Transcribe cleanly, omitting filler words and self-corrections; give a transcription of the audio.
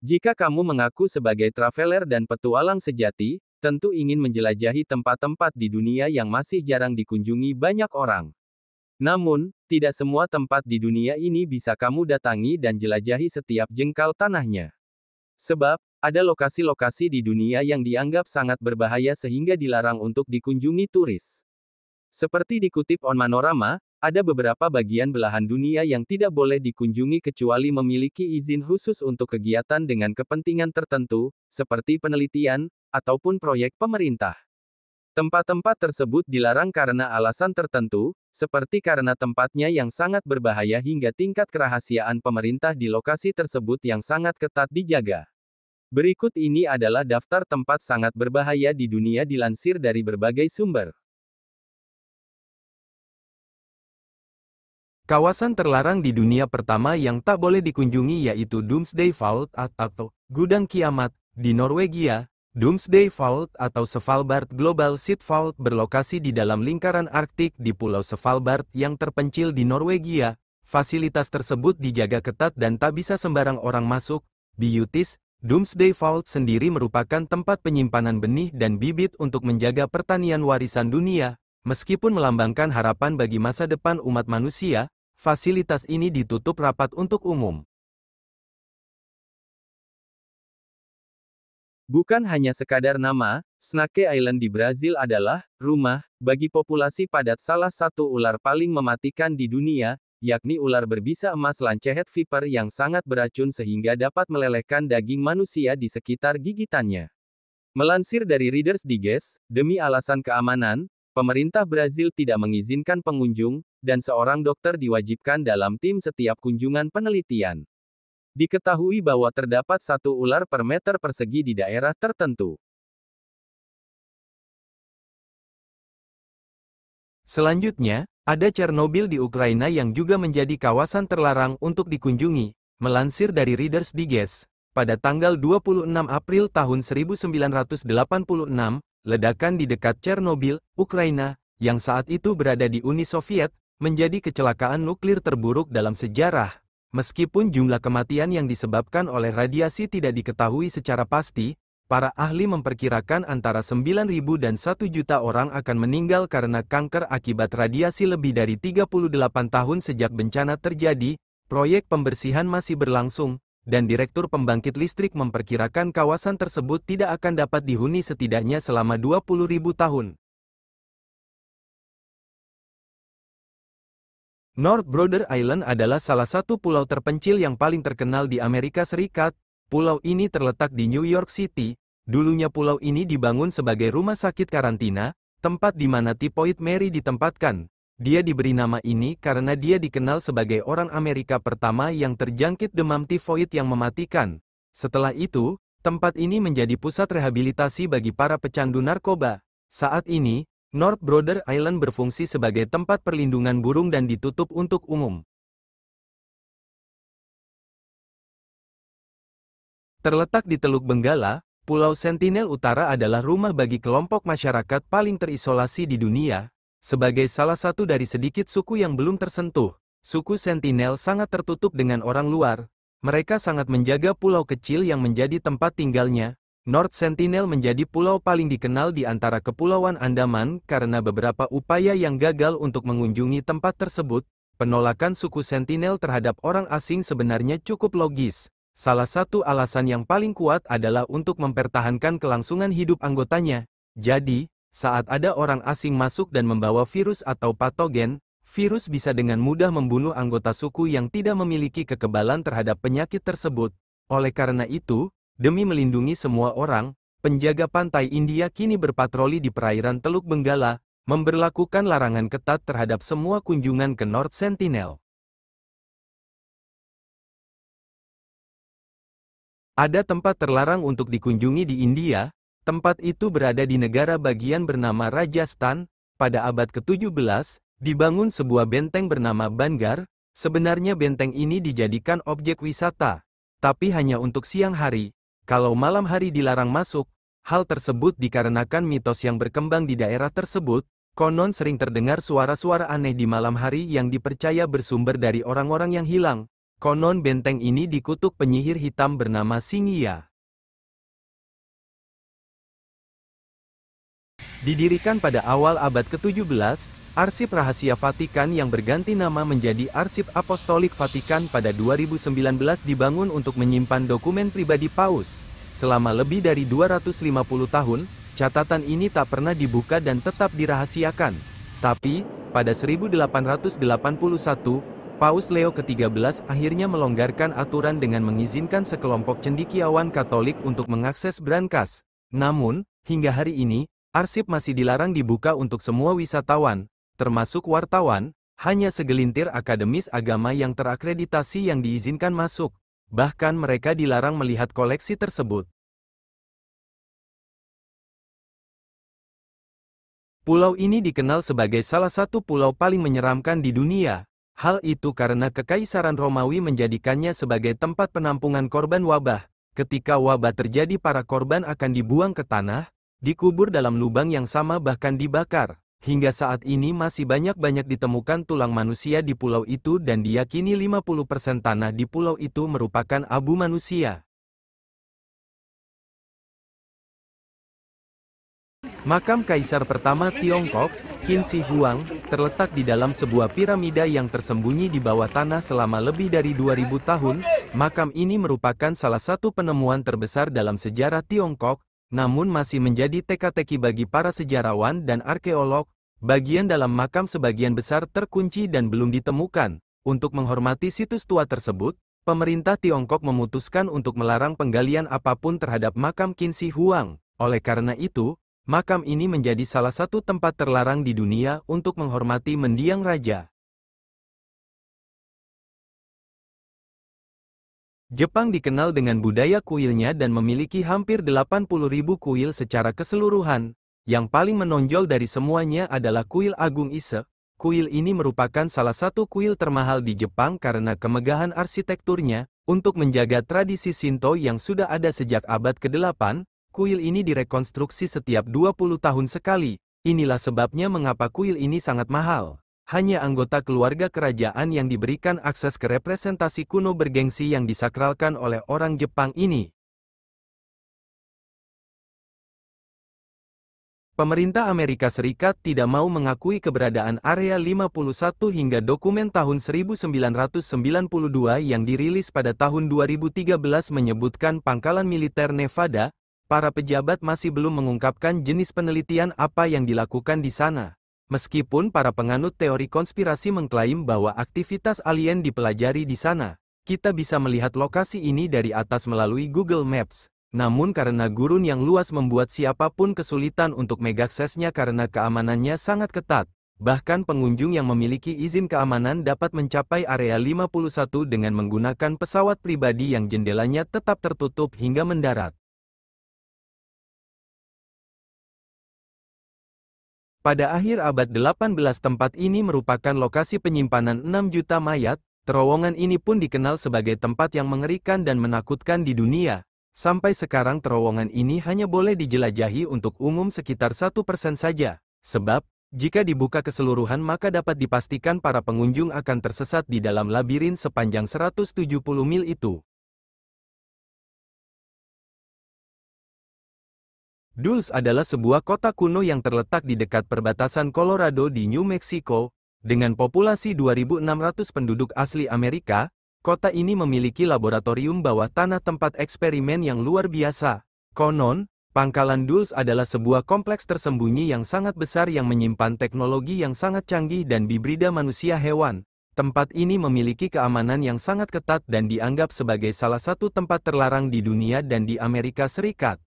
Jika kamu mengaku sebagai traveler dan petualang sejati, tentu ingin menjelajahi tempat-tempat di dunia yang masih jarang dikunjungi banyak orang. Namun, tidak semua tempat di dunia ini bisa kamu datangi dan jelajahi setiap jengkal tanahnya. Sebab, ada lokasi-lokasi di dunia yang dianggap sangat berbahaya sehingga dilarang untuk dikunjungi turis. Seperti dikutip On Manorama, ada beberapa bagian belahan dunia yang tidak boleh dikunjungi kecuali memiliki izin khusus untuk kegiatan dengan kepentingan tertentu, seperti penelitian, ataupun proyek pemerintah. Tempat-tempat tersebut dilarang karena alasan tertentu, seperti karena tempatnya yang sangat berbahaya hingga tingkat kerahasiaan pemerintah di lokasi tersebut yang sangat ketat dijaga. Berikut ini adalah daftar tempat sangat berbahaya di dunia dilansir dari berbagai sumber. Kawasan terlarang di dunia pertama yang tak boleh dikunjungi yaitu Doomsday Vault atau Gudang Kiamat di Norwegia. Doomsday Vault atau Svalbard Global Seed Vault berlokasi di dalam lingkaran Arktik di Pulau Svalbard yang terpencil di Norwegia. Fasilitas tersebut dijaga ketat dan tak bisa sembarang orang masuk. Biotis, Doomsday Vault sendiri merupakan tempat penyimpanan benih dan bibit untuk menjaga pertanian warisan dunia. Meskipun melambangkan harapan bagi masa depan umat manusia, fasilitas ini ditutup rapat untuk umum. Bukan hanya sekadar nama, Snake Island di Brazil adalah rumah bagi populasi padat salah satu ular paling mematikan di dunia, yakni ular berbisa emas Lancet viper yang sangat beracun sehingga dapat melelehkan daging manusia di sekitar gigitannya. Melansir dari Reader's Digest, demi alasan keamanan, pemerintah Brazil tidak mengizinkan pengunjung, dan seorang dokter diwajibkan dalam tim setiap kunjungan penelitian. Diketahui bahwa terdapat satu ular per meter persegi di daerah tertentu. Selanjutnya, ada Chernobyl di Ukraina yang juga menjadi kawasan terlarang untuk dikunjungi. Melansir dari Reader's Digest, pada tanggal 26 April tahun 1986, ledakan di dekat Chernobyl, Ukraina, yang saat itu berada di Uni Soviet, menjadi kecelakaan nuklir terburuk dalam sejarah. Meskipun jumlah kematian yang disebabkan oleh radiasi tidak diketahui secara pasti, para ahli memperkirakan antara 9.000 dan 1 juta orang akan meninggal karena kanker akibat radiasi lebih dari 38 tahun sejak bencana terjadi. Proyek pembersihan masih berlangsung, dan Direktur Pembangkit Listrik memperkirakan kawasan tersebut tidak akan dapat dihuni setidaknya selama 20.000 tahun. North Brother Island adalah salah satu pulau terpencil yang paling terkenal di Amerika Serikat. Pulau ini terletak di New York City. Dulunya pulau ini dibangun sebagai rumah sakit karantina, tempat di mana Typhoid Mary ditempatkan. Dia diberi nama ini karena dia dikenal sebagai orang Amerika pertama yang terjangkit demam tifoid yang mematikan. Setelah itu, tempat ini menjadi pusat rehabilitasi bagi para pecandu narkoba. Saat ini, North Brother Island berfungsi sebagai tempat perlindungan burung dan ditutup untuk umum. Terletak di Teluk Benggala, Pulau Sentinel Utara adalah rumah bagi kelompok masyarakat paling terisolasi di dunia. Sebagai salah satu dari sedikit suku yang belum tersentuh, suku Sentinel sangat tertutup dengan orang luar. Mereka sangat menjaga pulau kecil yang menjadi tempat tinggalnya. North Sentinel menjadi pulau paling dikenal di antara Kepulauan Andaman karena beberapa upaya yang gagal untuk mengunjungi tempat tersebut. Penolakan suku Sentinel terhadap orang asing sebenarnya cukup logis. Salah satu alasan yang paling kuat adalah untuk mempertahankan kelangsungan hidup anggotanya. Jadi, saat ada orang asing masuk dan membawa virus atau patogen, virus bisa dengan mudah membunuh anggota suku yang tidak memiliki kekebalan terhadap penyakit tersebut. Oleh karena itu, demi melindungi semua orang, penjaga pantai India kini berpatroli di perairan Teluk Benggala, memberlakukan larangan ketat terhadap semua kunjungan ke North Sentinel. Ada tempat terlarang untuk dikunjungi di India. Tempat itu berada di negara bagian bernama Rajasthan. Pada abad ke-17, dibangun sebuah benteng bernama Bangar. Sebenarnya benteng ini dijadikan objek wisata, tapi hanya untuk siang hari. Kalau malam hari dilarang masuk. Hal tersebut dikarenakan mitos yang berkembang di daerah tersebut. Konon sering terdengar suara-suara aneh di malam hari yang dipercaya bersumber dari orang-orang yang hilang. Konon benteng ini dikutuk penyihir hitam bernama Singia. Didirikan pada awal abad ke-17, Arsip Rahasia Vatikan yang berganti nama menjadi Arsip Apostolik Vatikan pada 2019 dibangun untuk menyimpan dokumen pribadi Paus. Selama lebih dari 250 tahun, catatan ini tak pernah dibuka dan tetap dirahasiakan. Tapi, pada 1881, Paus Leo ke-13 akhirnya melonggarkan aturan dengan mengizinkan sekelompok cendekiawan Katolik untuk mengakses brankas. Namun, hingga hari ini, arsip masih dilarang dibuka untuk semua wisatawan, termasuk wartawan. Hanya segelintir akademis agama yang terakreditasi yang diizinkan masuk. Bahkan mereka dilarang melihat koleksi tersebut. Pulau ini dikenal sebagai salah satu pulau paling menyeramkan di dunia. Hal itu karena Kekaisaran Romawi menjadikannya sebagai tempat penampungan korban wabah. Ketika wabah terjadi, para korban akan dibuang ke tanah, dikubur dalam lubang yang sama bahkan dibakar. Hingga saat ini masih banyak ditemukan tulang manusia di pulau itu dan diyakini 50% tanah di pulau itu merupakan abu manusia. Makam Kaisar pertama Tiongkok, Qin Shi Huang, terletak di dalam sebuah piramida yang tersembunyi di bawah tanah selama lebih dari 2000 tahun. Makam ini merupakan salah satu penemuan terbesar dalam sejarah Tiongkok, namun masih menjadi teka-teki bagi para sejarawan dan arkeolog. Bagian dalam makam sebagian besar terkunci dan belum ditemukan. Untuk menghormati situs tua tersebut, pemerintah Tiongkok memutuskan untuk melarang penggalian apapun terhadap makam Qin Shi Huang. Oleh karena itu, makam ini menjadi salah satu tempat terlarang di dunia untuk menghormati mendiang raja. Jepang dikenal dengan budaya kuilnya dan memiliki hampir 80.000 kuil secara keseluruhan. Yang paling menonjol dari semuanya adalah Kuil Agung Ise. Kuil ini merupakan salah satu kuil termahal di Jepang karena kemegahan arsitekturnya. Untuk menjaga tradisi Shinto yang sudah ada sejak abad ke-8, kuil ini direkonstruksi setiap 20 tahun sekali. Inilah sebabnya mengapa kuil ini sangat mahal. Hanya anggota keluarga kerajaan yang diberikan akses ke representasi kuno bergengsi yang disakralkan oleh orang Jepang ini. Pemerintah Amerika Serikat tidak mau mengakui keberadaan Area 51 hingga dokumen tahun 1992 yang dirilis pada tahun 2013 menyebutkan pangkalan militer Nevada. Para pejabat masih belum mengungkapkan jenis penelitian apa yang dilakukan di sana. Meskipun para penganut teori konspirasi mengklaim bahwa aktivitas alien dipelajari di sana, kita bisa melihat lokasi ini dari atas melalui Google Maps. Namun karena gurun yang luas membuat siapapun kesulitan untuk mengaksesnya karena keamanannya sangat ketat. Bahkan pengunjung yang memiliki izin keamanan dapat mencapai Area 51 dengan menggunakan pesawat pribadi yang jendelanya tetap tertutup hingga mendarat. Pada akhir abad 18 tempat ini merupakan lokasi penyimpanan 6 juta mayat. Terowongan ini pun dikenal sebagai tempat yang mengerikan dan menakutkan di dunia. Sampai sekarang terowongan ini hanya boleh dijelajahi untuk umum sekitar 1% saja. Sebab, jika dibuka keseluruhan maka dapat dipastikan para pengunjung akan tersesat di dalam labirin sepanjang 170 mil itu. Dulce adalah sebuah kota kuno yang terletak di dekat perbatasan Colorado di New Mexico. Dengan populasi 2.600 penduduk asli Amerika, kota ini memiliki laboratorium bawah tanah tempat eksperimen yang luar biasa. Konon, pangkalan Dulce adalah sebuah kompleks tersembunyi yang sangat besar yang menyimpan teknologi yang sangat canggih dan hibrida manusia-hewan. Tempat ini memiliki keamanan yang sangat ketat dan dianggap sebagai salah satu tempat terlarang di dunia dan di Amerika Serikat.